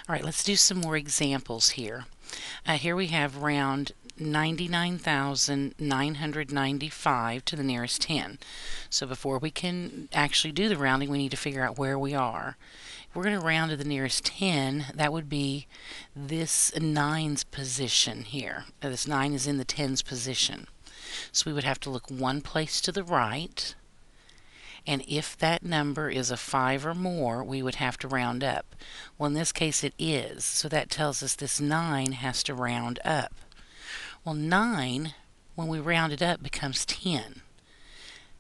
All right, let's do some more examples here. Here we have round 99,995 to the nearest 10. So before we can actually do the rounding, we need to figure out where we are. If we're going to round to the nearest 10, that would be this 9's position here. This 9 is in the 10's position. So we would have to look one place to the right, and if that number is a 5 or more, we would have to round up. Well, in this case it is, so that tells us this 9 has to round up. Well, 9, when we round it up, becomes 10.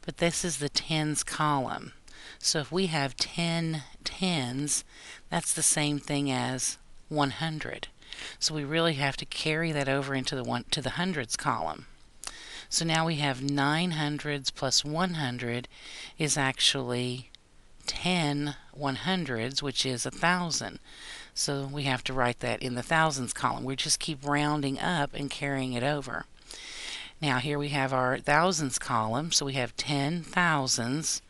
But this is the tens column. So if we have 10 tens, that's the same thing as 100. So we really have to carry that over into the hundreds column. So now we have 9 hundreds plus 100 is actually 10 100s, which is 1,000. So we have to write that in the thousands column. We just keep rounding up and carrying it over. Now here we have our thousands column, so we have 10 thousands,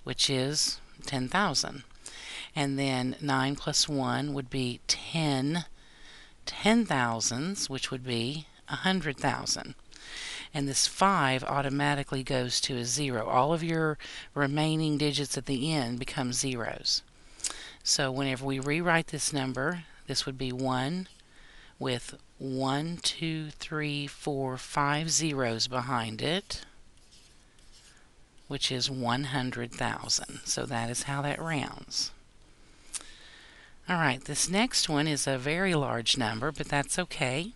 which is 10,000. And then 9 plus 1 would be 10 10,000s, which would be 100,000. And this 5 automatically goes to a 0. All of your remaining digits at the end become zeros. So whenever we rewrite this number, this would be 1 with 1, 2, 3, 4, 5 zeros behind it, which is 100,000. So that is how that rounds. Alright, this next one is a very large number, but that's okay.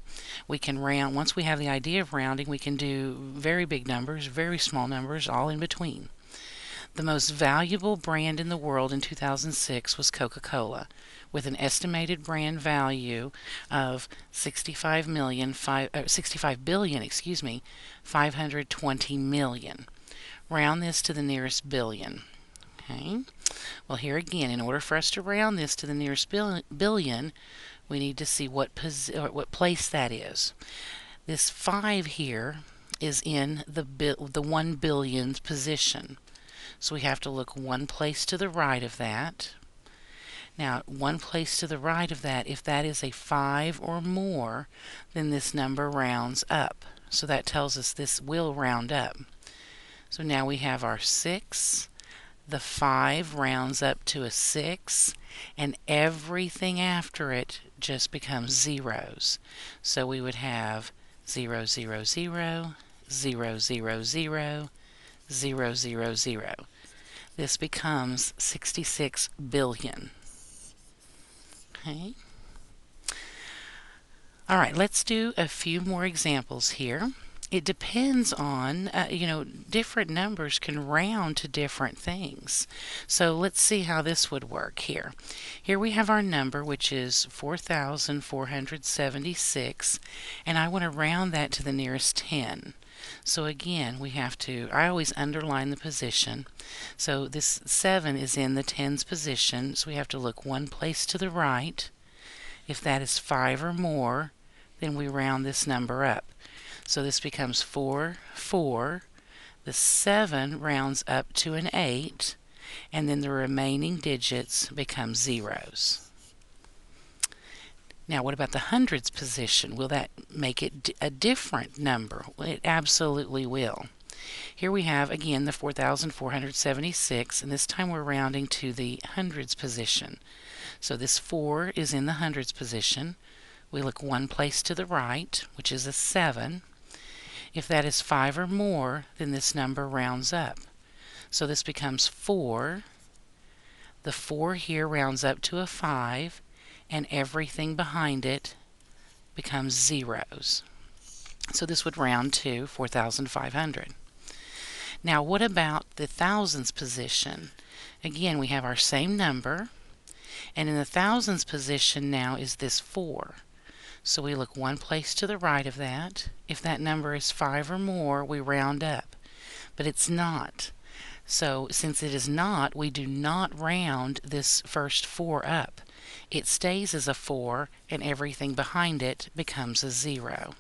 We can round, once we have the idea of rounding, we can do very big numbers, very small numbers, all in between. The most valuable brand in the world in 2006 was Coca-Cola, with an estimated brand value of 65 billion, 520 million. Round this to the nearest billion. Okay. Well, here again, in order for us to round this to the nearest billion, we need to see what place that is. This 5 here is in the 1 billionth position. So we have to look one place to the right of that. Now, one place to the right of that, if that is a 5 or more, then this number rounds up. So that tells us this will round up. So now we have our 6. The 5 rounds up to a 6, and everything after it just becomes zeros. So we would have 0, 0, 0, 0, 0, 0, 0, 0, 0. This becomes 66 billion. Okay. All right, let's do a few more examples here. It depends on, different numbers can round to different things. So let's see how this would work here. Here we have our number, which is 4,476, and I want to round that to the nearest 10. So again, we have to, I always underline the position. So this 7 is in the tens position, so we have to look one place to the right. If that is 5 or more, then we round this number up. So this becomes 4, 4. The 7 rounds up to an 8, and then the remaining digits become zeros. Now, what about the hundreds position? Will that make it a different number? Well, it absolutely will. Here we have, again, the 4,476, and this time we're rounding to the hundreds position. So this 4 is in the hundreds position. We look one place to the right, which is a 7. If that is 5 or more, then this number rounds up. So this becomes 4. The 4 here rounds up to a 5, and everything behind it becomes zeros. So this would round to 4,500. Now, what about the thousands position? Again, we have our same number, and in the thousands position now is this 4. So we look one place to the right of that. If that number is 5 or more, we round up. But it's not. So since it is not, we do not round this first 4 up. It stays as a 4, and everything behind it becomes a 0.